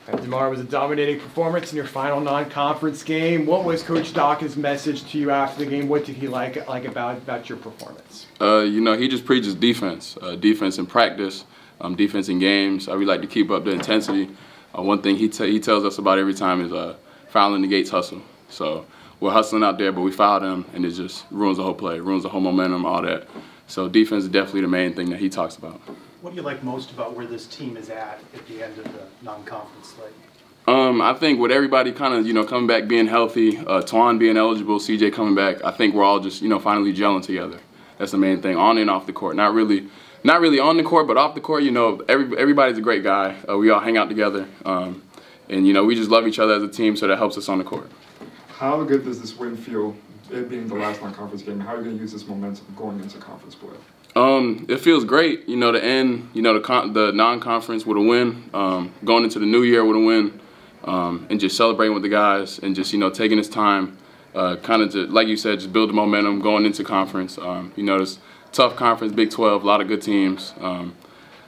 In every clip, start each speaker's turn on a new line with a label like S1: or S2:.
S1: DeMarr, was a dominating performance in your final non-conference game. What was Coach Dawkins' message to you after the game? What did he like about your performance?
S2: He just preaches defense, defense in practice, defense in games. We like to keep up the intensity. One thing he tells us about every time is fouling negates hustle. So we're hustling out there, but we foul them, and it just ruins the whole play, ruins the whole momentum, all that. So defense is definitely the main thing that he talks about.
S3: What do you like most about where this team is at the end of the non-conference slate?
S2: I think with everybody kind of, coming back, being healthy, Twan being eligible, CJ coming back, I think we're all just, finally gelling together. That's the main thing, on and off the court. Not really on the court, but off the court, everybody's a great guy. We all hang out together, and, we just love each other as a team, so that helps us on the court.
S4: How good does this win feel, it being the last non-conference game? How are you going to use this momentum going into conference play?
S2: It feels great, to end, the non-conference with a win, going into the new year with a win, and just celebrating with the guys and just, taking this time, kind of to, like you said, just build the momentum going into conference. This tough conference, Big 12, a lot of good teams,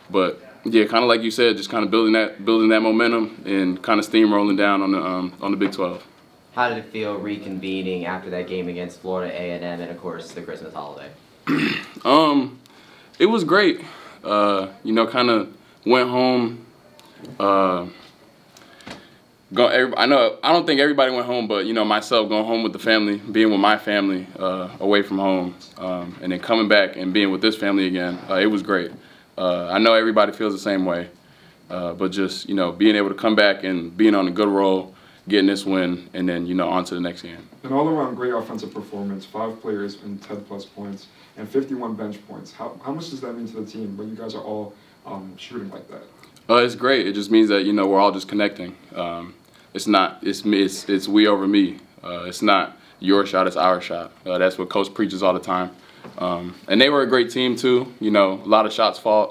S2: but yeah, kind of like you said, just kind of building that momentum and kind of steamrolling down on the Big 12.
S5: How did it feel reconvening after that game against Florida A&M and, of course, the Christmas holiday?
S2: It was great. Kind of went home. I don't think everybody went home, but myself going home with the family, being with my family away from home, and then coming back and being with this family again. It was great. I know everybody feels the same way, but just being able to come back and being on a good roll, getting this win, and then on to the next game.
S4: An all-around great offensive performance, 5 players and 10+ points, and 51 bench points. How much does that mean to the team when you guys are all shooting like that?
S2: It's great. It just means that we're all just connecting. It's we over me. It's not your shot, it's our shot. That's what Coach preaches all the time. And they were a great team too. A lot of shots fell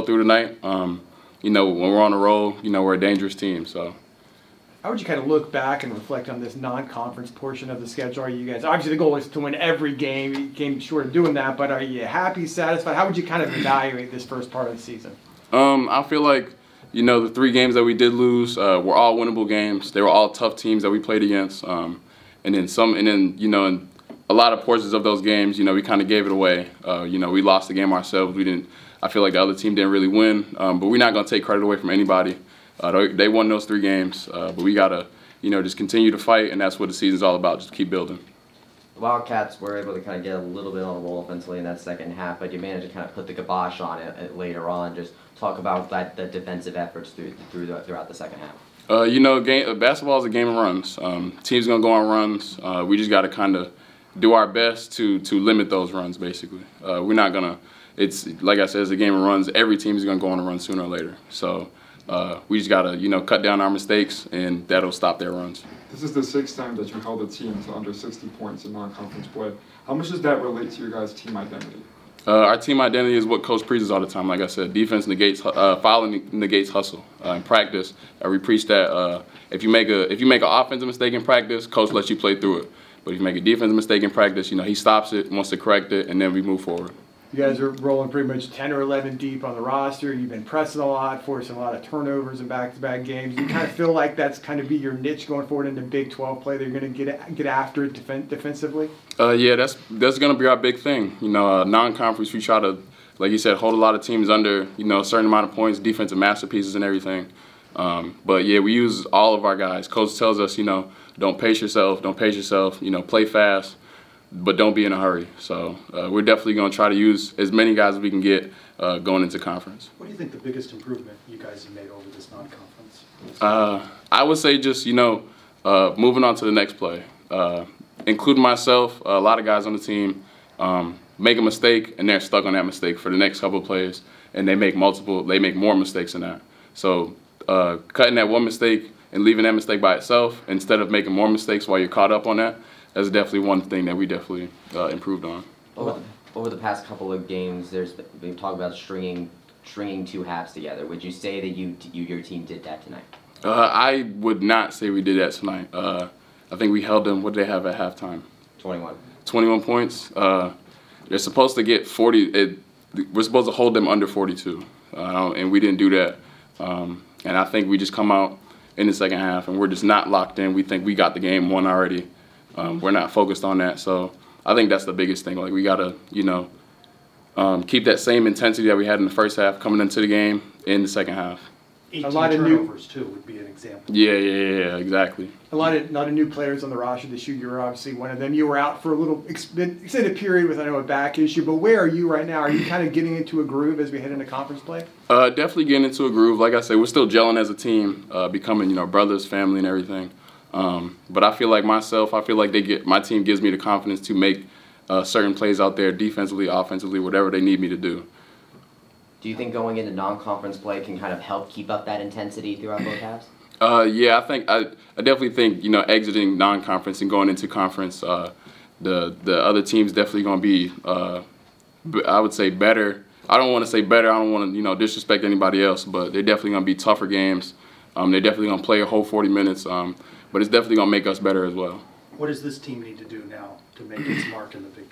S2: through tonight. When we're on the roll, we're a dangerous team. So.
S1: How would you kind of look back and reflect on this non-conference portion of the schedule? Are you guys, obviously the goal is to win every game. You came short of doing that, but are you happy, satisfied? How would you kind of evaluate this first part of the season?
S2: I feel like, the 3 games that we did lose were all winnable games. They were all tough teams that we played against. In a lot of portions of those games, we kind of gave it away. We lost the game ourselves. I feel like the other team didn't really win, but we're not going to take credit away from anybody. They won those 3 games, but we got to, just continue to fight, and that's what the season's all about, just keep building.
S5: The Wildcats were able to kind of get a little bit on the roll offensively in that second half, but you managed to kind of put the kibosh on it later on. Just talk about the defensive efforts throughout the second half.
S2: Basketball is a game of runs. Teams going to go on runs. We just got to kind of do our best to limit those runs, basically. We're not going to, it's like I said, it's a game of runs. Every team is going to go on a run sooner or later. So we just got to, cut down our mistakes, and that'll stop their runs.
S4: This is the 6th time that you held a team to under 60 points in non-conference play. How much does that relate to your guys' team identity?
S2: Our team identity is what Coach preaches all the time. Like I said, defense negates, fouling negates hustle. In practice, we preach that if you make an offensive mistake in practice, Coach lets you play through it. But if you make a defensive mistake in practice, he stops it, wants to correct it, and then we move forward.
S1: You guys are rolling pretty much 10 or 11 deep on the roster. You've been pressing a lot, forcing a lot of turnovers in back-to-back games. You kind of feel like that's kind of be your niche going forward into Big 12 play, that you're going to get after it defensively? Yeah,
S2: that's going to be our big thing. Non-conference, we try to, like you said, hold a lot of teams under, a certain amount of points, defensive masterpieces and everything. But yeah, we use all of our guys. Coach tells us, don't pace yourself, play fast, but don't be in a hurry. So we're definitely going to try to use as many guys as we can get going into conference.
S3: What do you think the biggest improvement you guys have made over this non-conference?
S2: I would say just, moving on to the next play. Including myself, a lot of guys on the team make a mistake, and they're stuck on that mistake for the next couple of plays, and they make more mistakes than that. So cutting that one mistake and leaving that mistake by itself instead of making more mistakes while you're caught up on that, that's definitely one thing that we definitely improved on.
S5: Over the past couple of games, we've talked about stringing 2 halves together. Would you say that your team did that tonight?
S2: I would not say we did that tonight. I think we held them. What did they have at halftime?
S5: 21.
S2: 21 points. They're supposed to get 40. We're supposed to hold them under 42, and we didn't do that. And I think we just come out in the second half and we're just not locked in. We think we got the game won already. We're not focused on that. So I think that's the biggest thing. Like, we got to, keep that same intensity that we had in the first half coming into the game in the second half.
S3: 18
S1: lot of
S3: turnovers, too, would be an example.
S2: Yeah, exactly.
S1: A lot of new players on the roster this year. You were obviously one of them. You were out for a little extended period with, I know, a back issue. But where are you right now? Are you kind of getting into a groove as we head into conference play?
S2: Definitely getting into a groove. Like I said, we're still gelling as a team, becoming, brothers, family, and everything. But I feel like my team gives me the confidence to make certain plays out there, defensively, offensively, whatever they need me to do.
S5: Do you think going into non-conference play can kind of help keep up that intensity throughout both halves?
S2: Yeah, I definitely think, exiting non-conference and going into conference, the other team's definitely going to be, I would say, better. I don't want to say better. I don't want to, disrespect anybody else, but they're definitely going to be tougher games. They're definitely going to play a whole 40 minutes, but it's definitely going to make us better as well.
S3: What does this team need to do now to make its mark in the Big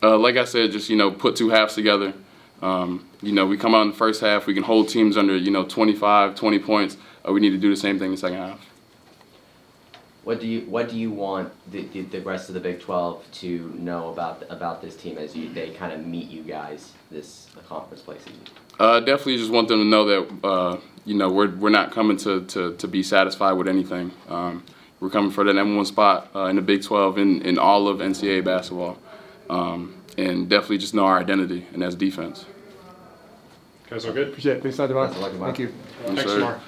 S3: 12?
S2: Like I said, just, put two halves together. We come out in the first half, we can hold teams under, 25, 20 points. We need to do the same thing in the second half.
S5: What do you want the rest of the Big 12 to know about this team as they kind of meet you guys this conference play season?
S2: Definitely just want them to know that we're not coming to be satisfied with anything. We're coming for the #1 spot in the Big 12 in all of NCAA basketball. And definitely just know our identity, and that's defense.
S6: Guys, all good?
S1: Appreciate it. Thanks, DeMarr.
S5: Thanks a lot, DeMarr.
S1: Thank you.
S2: Yes,
S3: Thanks,
S2: sir.
S3: DeMarr.